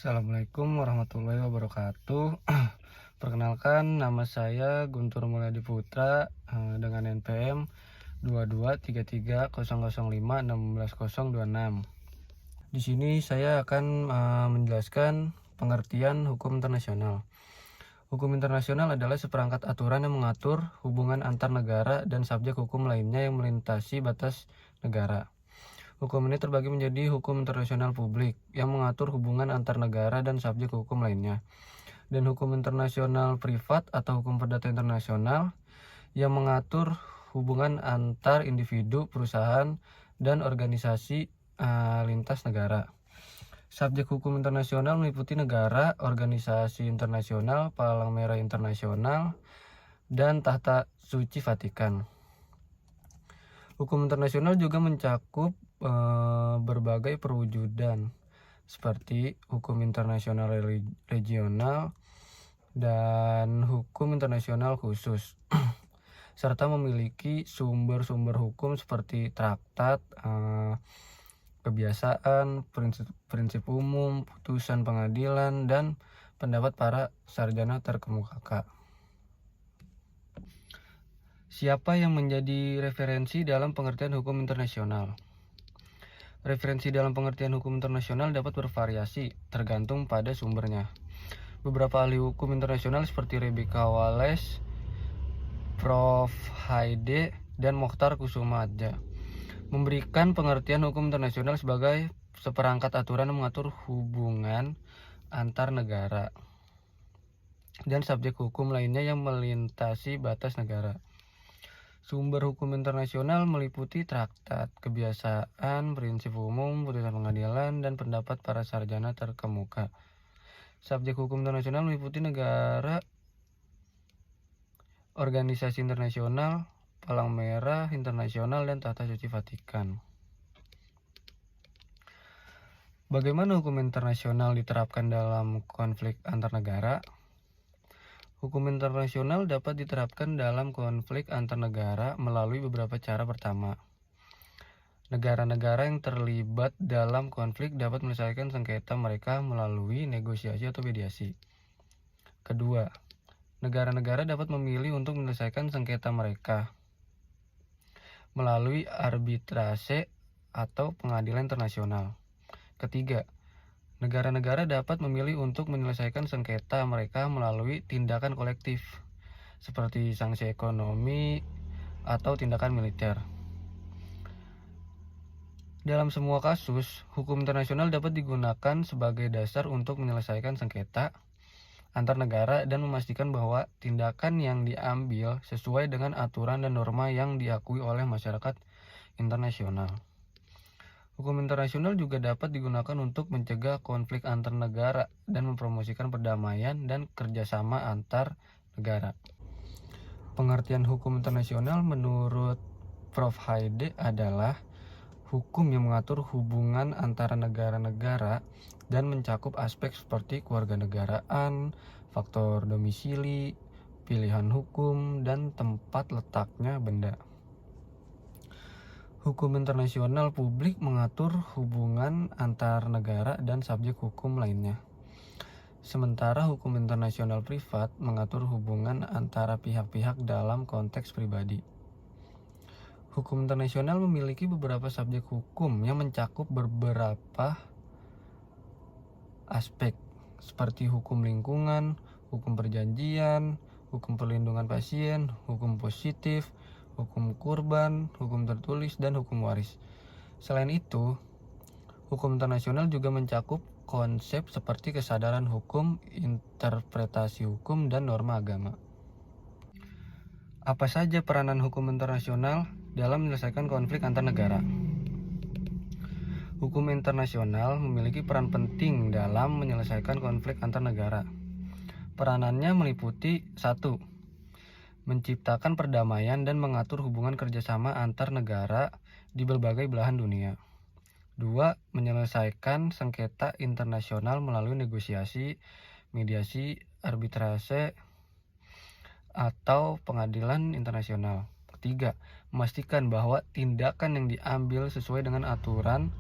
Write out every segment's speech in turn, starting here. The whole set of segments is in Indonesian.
Assalamualaikum warahmatullahi wabarakatuh. Perkenalkan, nama saya Guntur Mulyadi Putra dengan NPM 223300516026. Di sini saya akan menjelaskan pengertian hukum internasional. Hukum internasional adalah seperangkat aturan yang mengatur hubungan antar negara dan subjek hukum lainnya yang melintasi batas negara. Hukum ini terbagi menjadi hukum internasional publik yang mengatur hubungan antar negara dan subjek hukum lainnya, dan hukum internasional privat atau hukum perdata internasional yang mengatur hubungan antar individu, perusahaan, dan organisasi lintas negara. Subjek hukum internasional meliputi negara, organisasi internasional, Palang Merah Internasional, dan Tahta Suci Vatikan. Hukum internasional juga mencakup berbagai perwujudan seperti hukum internasional regional dan hukum internasional khusus serta memiliki sumber-sumber hukum seperti traktat, kebiasaan, prinsip umum, putusan pengadilan, dan pendapat para sarjana terkemuka. Siapa yang menjadi referensi dalam pengertian hukum internasional? Referensi dalam pengertian hukum internasional dapat bervariasi tergantung pada sumbernya. Beberapa ahli hukum internasional seperti Rebecca Wallace, Prof. Haide, dan Mokhtar Kusumadja memberikan pengertian hukum internasional sebagai seperangkat aturan yang mengatur hubungan antar negara dan subjek hukum lainnya yang melintasi batas negara. Sumber hukum internasional meliputi traktat, kebiasaan, prinsip umum, putusan pengadilan, dan pendapat para sarjana terkemuka. Subjek hukum internasional meliputi negara, organisasi internasional, Palang Merah Internasional, dan Tahta Suci Vatikan. Bagaimana hukum internasional diterapkan dalam konflik antar negara? Hukum internasional dapat diterapkan dalam konflik antar negara melalui beberapa cara. Pertama, negara-negara yang terlibat dalam konflik dapat menyelesaikan sengketa mereka melalui negosiasi atau mediasi. Kedua, negara-negara dapat memilih untuk menyelesaikan sengketa mereka melalui arbitrase atau pengadilan internasional. Ketiga, negara-negara dapat memilih untuk menyelesaikan sengketa mereka melalui tindakan kolektif, seperti sanksi ekonomi atau tindakan militer. Dalam semua kasus, hukum internasional dapat digunakan sebagai dasar untuk menyelesaikan sengketa antar negara dan memastikan bahwa tindakan yang diambil sesuai dengan aturan dan norma yang diakui oleh masyarakat internasional. Hukum internasional juga dapat digunakan untuk mencegah konflik antar negara dan mempromosikan perdamaian dan kerjasama antar negara. Pengertian hukum internasional menurut Prof. Haide adalah hukum yang mengatur hubungan antara negara-negara dan mencakup aspek seperti kewarganegaraan, faktor domisili, pilihan hukum, dan tempat letaknya benda. Hukum internasional publik mengatur hubungan antar negara dan subjek hukum lainnya. Sementara hukum internasional privat mengatur hubungan antara pihak-pihak dalam konteks pribadi. Hukum internasional memiliki beberapa subjek hukum yang mencakup beberapa aspek seperti hukum lingkungan, hukum perjanjian, hukum perlindungan pasien, hukum positif, hukum kurban, hukum tertulis, dan hukum waris. Selain itu, hukum internasional juga mencakup konsep seperti kesadaran hukum, interpretasi hukum, dan norma agama. Apa saja peranan hukum internasional dalam menyelesaikan konflik antar negara? Hukum internasional memiliki peran penting dalam menyelesaikan konflik antar negara. Peranannya meliputi 1. Menciptakan perdamaian dan mengatur hubungan kerjasama antar negara di berbagai belahan dunia. 2. Menyelesaikan sengketa internasional melalui negosiasi, mediasi, arbitrase, atau pengadilan internasional. 3. Memastikan bahwa tindakan yang diambil sesuai dengan aturan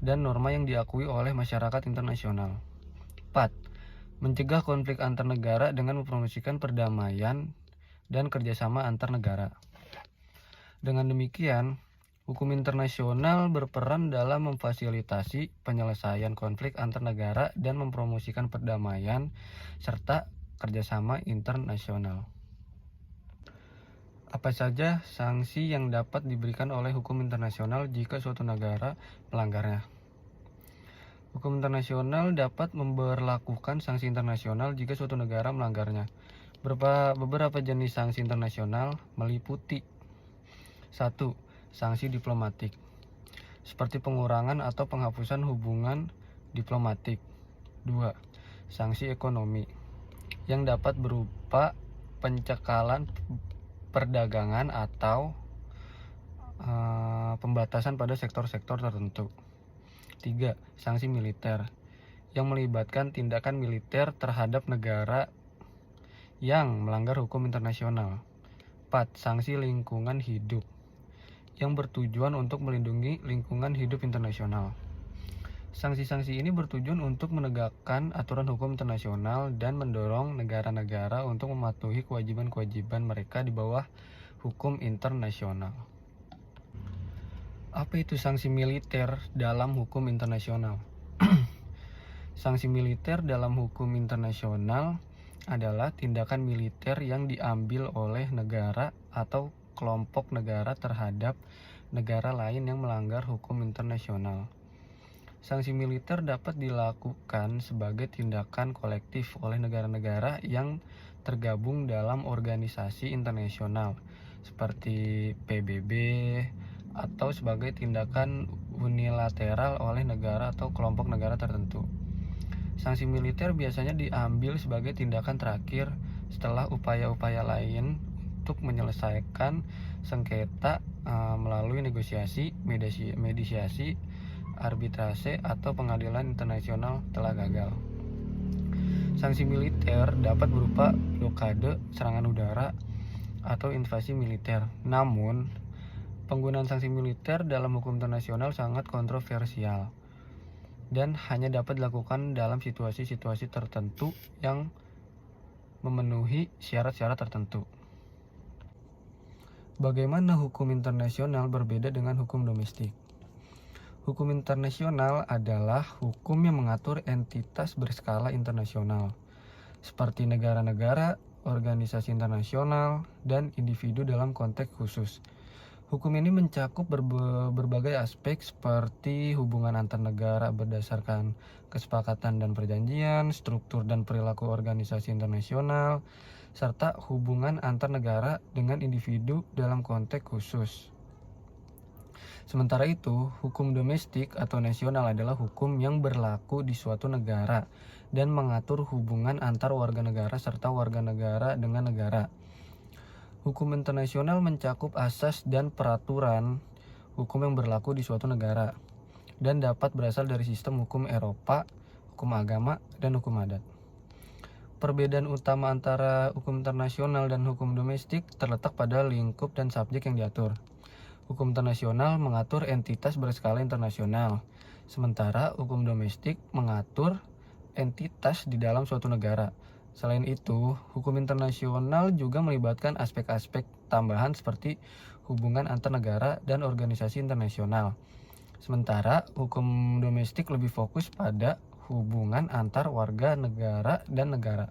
dan norma yang diakui oleh masyarakat internasional. 4. Mencegah konflik antar negara dengan mempromosikan perdamaian dan kerjasama antar negara. Dengan demikian, hukum internasional berperan dalam memfasilitasi penyelesaian konflik antar negara dan mempromosikan perdamaian serta kerjasama internasional. Apa saja sanksi yang dapat diberikan oleh hukum internasional jika suatu negara melanggarnya? Hukum internasional dapat memberlakukan sanksi internasional jika suatu negara melanggarnya. Beberapa jenis sanksi internasional meliputi 1. Sanksi diplomatik, seperti pengurangan atau penghapusan hubungan diplomatik. 2. Sanksi ekonomi, yang dapat berupa pencekalan perdagangan atau pembatasan pada sektor-sektor tertentu. 3. Sanksi militer, yang melibatkan tindakan militer terhadap negara yang melanggar hukum internasional. 4. Sanksi lingkungan hidup, yang bertujuan untuk melindungi lingkungan hidup internasional. Sanksi-sanksi ini bertujuan untuk menegakkan aturan hukum internasional dan mendorong negara-negara untuk mematuhi kewajiban-kewajiban mereka di bawah hukum internasional. Apa itu sanksi militer dalam hukum internasional? Sanksi militer dalam hukum internasional adalah tindakan militer yang diambil oleh negara atau kelompok negara terhadap negara lain yang melanggar hukum internasional. Sanksi militer dapat dilakukan sebagai tindakan kolektif oleh negara-negara yang tergabung dalam organisasi internasional seperti PBB, atau sebagai tindakan unilateral oleh negara atau kelompok negara tertentu. Sanksi militer biasanya diambil sebagai tindakan terakhir setelah upaya-upaya lain untuk menyelesaikan sengketa melalui negosiasi, mediasi, arbitrase, atau pengadilan internasional telah gagal. Sanksi militer dapat berupa blokade, serangan udara, atau invasi militer. Namun, penggunaan sanksi militer dalam hukum internasional sangat kontroversial dan hanya dapat dilakukan dalam situasi-situasi tertentu yang memenuhi syarat-syarat tertentu. Bagaimana hukum internasional berbeda dengan hukum domestik? Hukum internasional adalah hukum yang mengatur entitas berskala internasional, seperti negara-negara, organisasi internasional, dan individu dalam konteks khusus. Hukum ini mencakup berbagai aspek seperti hubungan antar negara berdasarkan kesepakatan dan perjanjian, struktur dan perilaku organisasi internasional, serta hubungan antar negara dengan individu dalam konteks khusus. Sementara itu, hukum domestik atau nasional adalah hukum yang berlaku di suatu negara dan mengatur hubungan antar warga negara serta warga negara dengan negara. Hukum internasional mencakup asas dan peraturan hukum yang berlaku di suatu negara dan dapat berasal dari sistem hukum Eropa, hukum agama, dan hukum adat. Perbedaan utama antara hukum internasional dan hukum domestik terletak pada lingkup dan subjek yang diatur. Hukum internasional mengatur entitas berskala internasional, sementara hukum domestik mengatur entitas di dalam suatu negara. Selain itu, hukum internasional juga melibatkan aspek-aspek tambahan seperti hubungan antar negara dan organisasi internasional. Sementara hukum domestik lebih fokus pada hubungan antar warga negara dan negara.